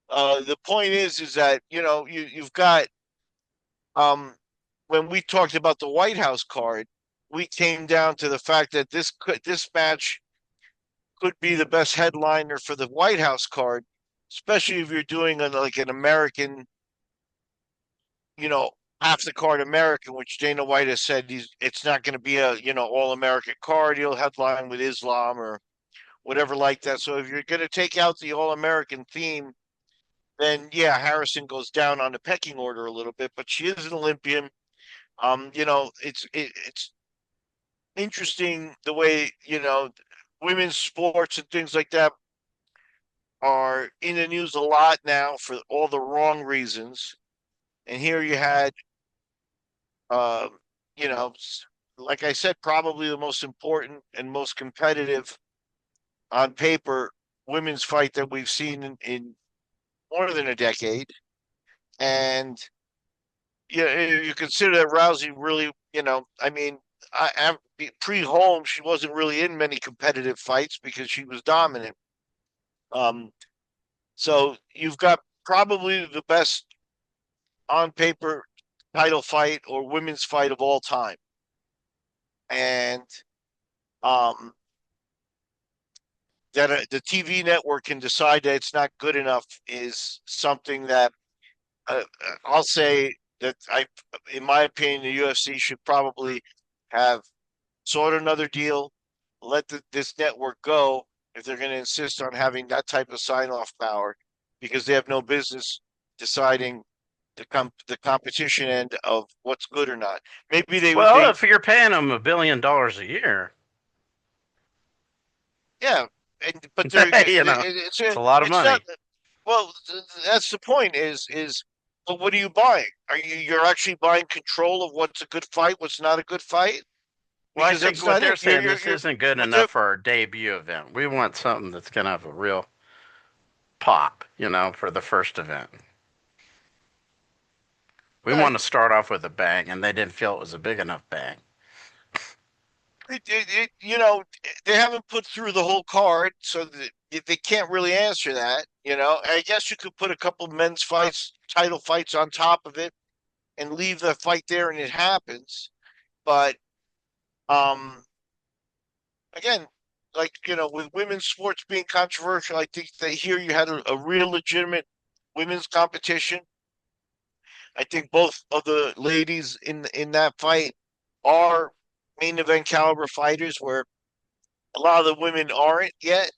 The point is that you've got um when we talked about the White House card, we came down to the fact that this match could be the best headliner for the White House card, especially if you're doing like an American, you know, half the card American, which Dana White has said it's not going to be a all American card. He'll headline with Islam or whatever like that. So if you're going to take out the all American theme, then yeah, Harrison goes down on the pecking order a little bit. But she is an Olympian. It's interesting the way women's sports and things like that are in the news a lot now for all the wrong reasons. And here you had, uh, you know, like I said, probably the most important and most competitive on paper women's fight that we've seen in more than a decade. And you consider that Rousey really, I mean, pre-home she wasn't really in many competitive fights because she was dominant. Um, so you've got probably the best on paper title fight or women's fight of all time. And um, that the TV network can decide that it's not good enough is something that I'll say that in my opinion, the UFC should probably have sought another deal, let this network go if they're going to insist on having that type of sign off power, because they have no business deciding the competition end of what's good or not. Maybe Well, they if you're paying them $1 billion a year, yeah, but they're it's a lot of it's not money. well. That's the point. Well, what are you buying? You're actually buying control of what's a good fight, what's not a good fight? Well, I Because think that's what not they're it. saying, this isn't good What enough they're for our debut event. We want something that's going to have a real pop, for the first event. We right. want to start off with a bang, and they didn't feel it was a big enough bang. They haven't put through the whole card, so that they can't really answer that. I guess you could put a couple men's fights, title fights on top of it, and leave the fight there, and it happens. But um, again, like with women's sports being controversial, I think that here you had a real legitimate women's competition. I think both of the ladies in that fight are main event caliber fighters, where a lot of the women aren't yet.